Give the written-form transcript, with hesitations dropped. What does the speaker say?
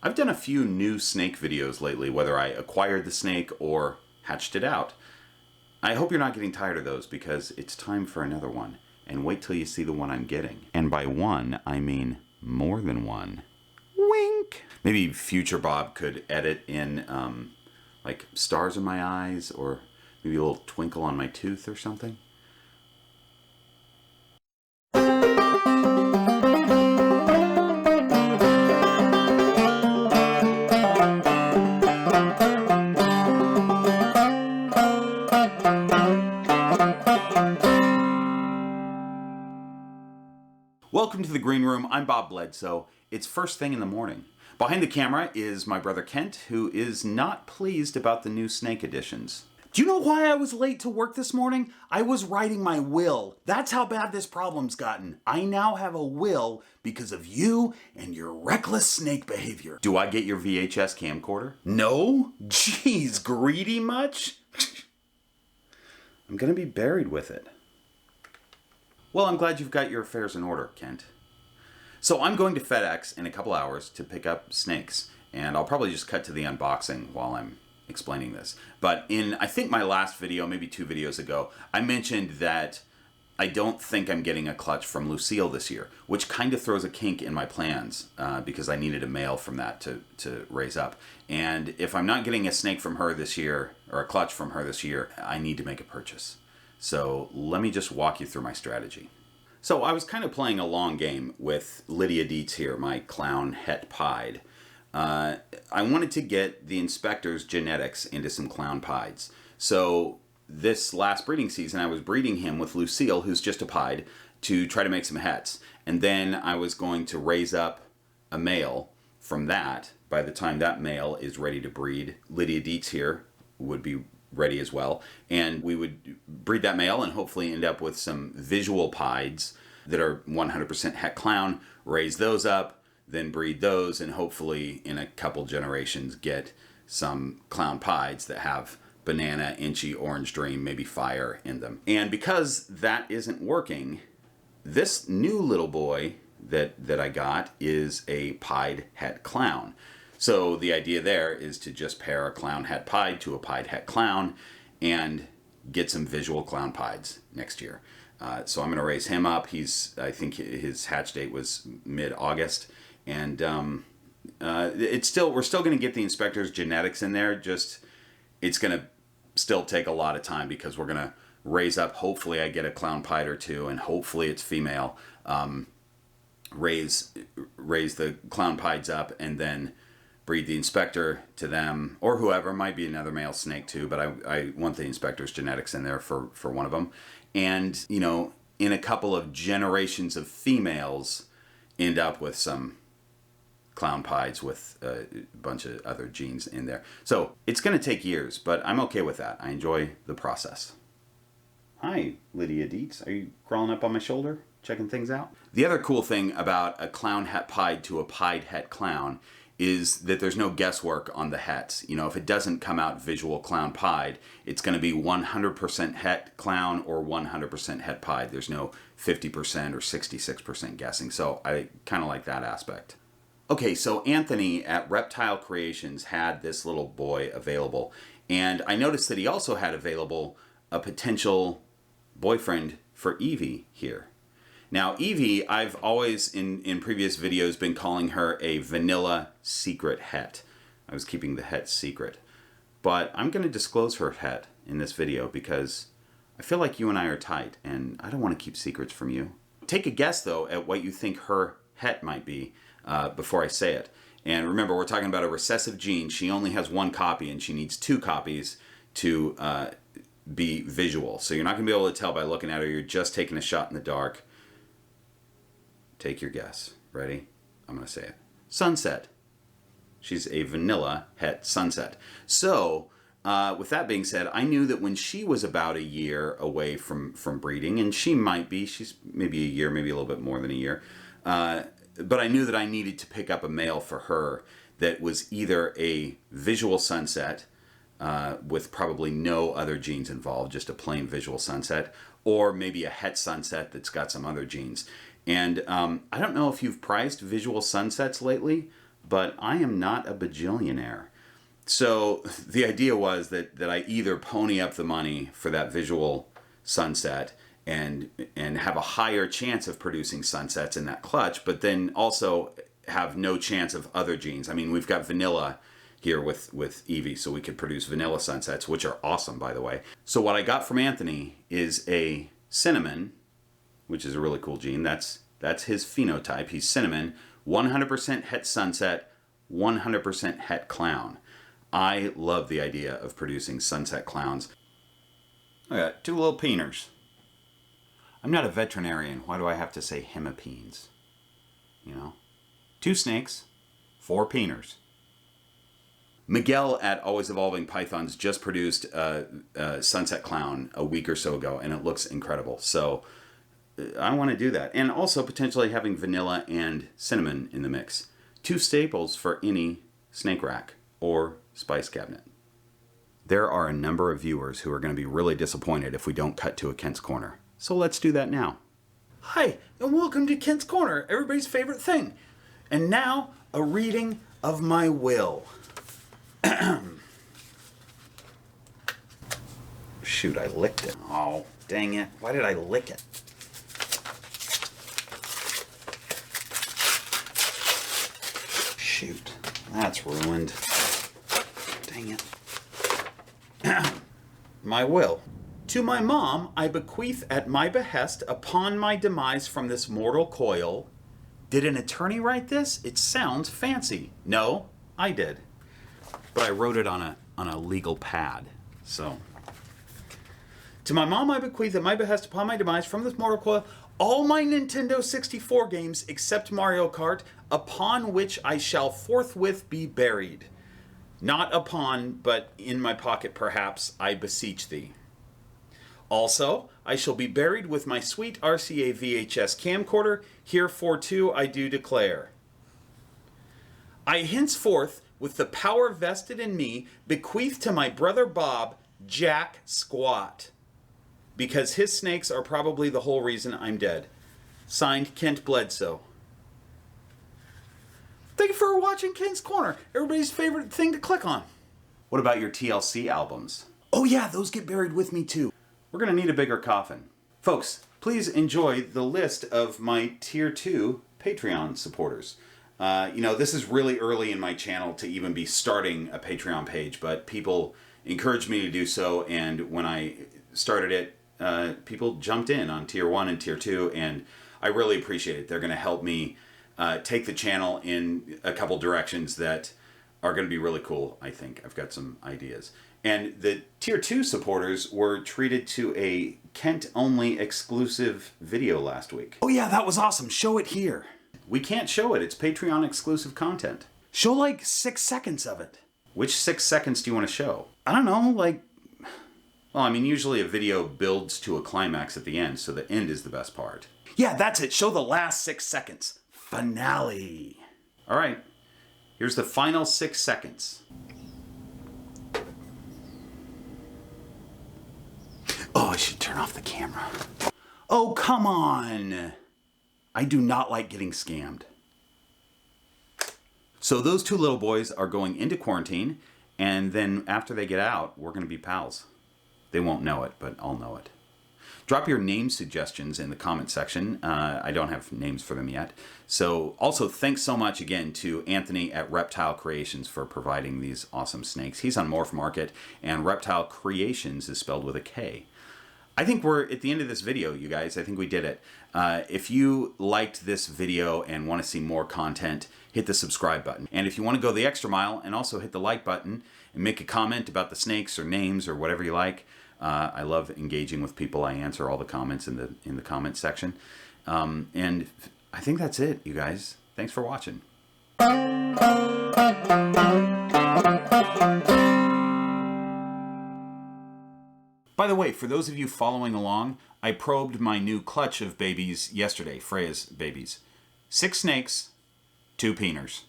I've done a few new snake videos lately, whether I acquired the snake or hatched it out. I hope you're not getting tired of those because it's time for another one. And wait till you see the one I'm getting. And by one, I mean more than one. Wink! Maybe future Bob could edit in like stars in my eyes or maybe a little twinkle on my tooth or something. Welcome to the Green Room. I'm Bob Bledsoe. It's first thing in the morning. Behind the camera is my brother Kent, who is not pleased about the new snake additions. Do you know why I was late to work this morning? I was writing my will. That's how bad this problem's gotten. I now have a will because of you and your reckless snake behavior. Do I get your VHS camcorder? No? Jeez, greedy much? I'm gonna be buried with it. Well, I'm glad you've got your affairs in order, Kent. So I'm going to FedEx in a couple hours to pick up snakes, and I'll probably just cut to the unboxing while I'm explaining this. But in, I think my last video, maybe 2 videos ago, I mentioned that I don't think I'm getting a clutch from Lucille this year, which kind of throws a kink in my plans because I needed a male from that to raise up. And if I'm not getting a snake from her this year, or a clutch from her this year, I need to make a purchase. So let me just walk you through my strategy. So I was kind of playing a long game with Lydia Dietz here, my clown het pied. I wanted to get the inspector's genetics into some clown pieds. So this last breeding season, I was breeding him with Lucille, who's just a pied, to try to make some hets. And then I was going to raise up a male from that. By the time that male is ready to breed, Lydia Dietz here would be ready as well, and we would breed that male and hopefully end up with some visual pieds that are 100% het clown, raise those up, then breed those, and hopefully in a couple generations get some clown pieds that have banana, inchy, orange dream, maybe fire in them. And because that isn't working, this new little boy that I got is a pied het clown. So the idea there is to just pair a clown het pied to a pied het clown and get some visual clown pieds next year. So I'm going to raise him up. I think his hatch date was mid-August, and we're still going to get the inspector's genetics in there. Just it's going to still take a lot of time because we're going to raise up. Hopefully, I get a clown pied or two, and hopefully it's female. Raise the clown pieds up, and then breed the inspector to them, or whoever. Might be another male snake too, but I want the inspector's genetics in there for one of them. And, you know, in a couple of generations of females, end up with some clown pieds with a bunch of other genes in there. So it's going to take years, but I'm okay with that. I enjoy the process. Hi, Lydia Dietz. Are you crawling up on my shoulder, checking things out? The other cool thing about a clown het pied to a pied het clown is that there's no guesswork on the hets. You know, if it doesn't come out visual clown pied, it's going to be 100% het clown or 100% het pied. There's no 50% or 66% guessing. So I kind of like that aspect. Okay, so Anthony at Reptile Creations had this little boy available. And I noticed that he also had available a potential boyfriend for Evie here. Now, Evie, I've always, in previous videos, been calling her a vanilla secret het. I was keeping the het secret. But I'm going to disclose her het in this video because I feel like you and I are tight, and I don't want to keep secrets from you. Take a guess, though, at what you think her het might be before I say it. And remember, we're talking about a recessive gene. She only has 1 copy, and she needs 2 copies to be visual. So you're not going to be able to tell by looking at her. You're just taking a shot in the dark. Take your guess. Ready? I'm going to say it. Sunset. She's a vanilla het sunset. So, with that being said, I knew that when she was about a year away from breeding, and she's maybe a year, maybe a little bit more than a year, but I knew that I needed to pick up a male for her that was either a visual sunset with probably no other genes involved, just a plain visual sunset, or maybe a het sunset that's got some other genes. And I don't know if you've prized visual sunsets lately, but I am not a bajillionaire. So the idea was that I either pony up the money for that visual sunset and have a higher chance of producing sunsets in that clutch, but then also have no chance of other genes. I mean, we've got vanilla here with Eevee, so we could produce vanilla sunsets, which are awesome, by the way. So what I got from Anthony is a cinnamon, which is a really cool gene. That's his phenotype. He's cinnamon, 100% het sunset, 100% het clown. I love the idea of producing sunset clowns. I got 2 little peeners. I'm not a veterinarian. Why do I have to say hemipenes? You know? 2 snakes, 4 peeners. Miguel at Always Evolving Pythons just produced a sunset clown a week or so ago, and it looks incredible. So I want to do that. And also potentially having vanilla and cinnamon in the mix. 2 staples for any snake rack or spice cabinet. There are a number of viewers who are going to be really disappointed if we don't cut to a Kent's Corner. So let's do that now. Hi, and welcome to Kent's Corner, everybody's favorite thing. And now, a reading of my will. Shoot, I licked it. Oh, dang it. Why did I lick it? Shoot, that's ruined. Dang it. My will. To my mom, I bequeath at my behest upon my demise from this mortal coil. Did an attorney write this? It sounds fancy. No, I did. But I wrote it on a legal pad. So, to my mom, I bequeath at my behest upon my demise from this mortal coil all my Nintendo 64 games except Mario Kart, upon which I shall forthwith be buried. Not upon, but in my pocket perhaps, I beseech thee. Also, I shall be buried with my sweet RCA VHS camcorder, herefore too I do declare. I henceforth, with the power vested in me, bequeath to my brother Bob, Jack Squat, because his snakes are probably the whole reason I'm dead. Signed, Kent Bledsoe. Thank you for watching Kent's Corner, everybody's favorite thing to click on. What about your TLC albums? Oh yeah, those get buried with me too. We're going to need a bigger coffin. Folks, please enjoy the list of my Tier 2 Patreon supporters. This is really early in my channel to even be starting a Patreon page, but people encouraged me to do so, and when I started it, people jumped in on Tier 1 and Tier 2, and I really appreciate it. They're going to help me take the channel in a couple directions that are going to be really cool, I think. I've got some ideas. And the Tier 2 supporters were treated to a Kent-only exclusive video last week. Oh yeah, that was awesome. Show it here. We can't show it. It's Patreon exclusive content. Show like 6 seconds of it. Which 6 seconds do you want to show? I don't know, usually a video builds to a climax at the end, so the end is the best part. Yeah, that's it. Show the last 6 seconds. Finale. All right. Here's the final 6 seconds. Oh, I should turn off the camera. Oh, come on. I do not like getting scammed. So those 2 little boys are going into quarantine, and then after they get out, we're going to be pals. They won't know it, but I'll know it. Drop your name suggestions in the comment section. I don't have names for them yet. So also thanks so much again to Anthony at Reptile Creations for providing these awesome snakes. He's on Morph Market, and Reptile Creations is spelled with a K. I think we're at the end of this video, you guys. I think we did it. If you liked this video and want to see more content, hit the subscribe button. And if you want to go the extra mile and also hit the like button and make a comment about the snakes or names or whatever you like, I love engaging with people. I answer all the comments in the comment section. And I think that's it, you guys. Thanks for watching. By the way, for those of you following along, I probed my new clutch of babies yesterday, Freya's babies. 6 snakes, 2 peeners.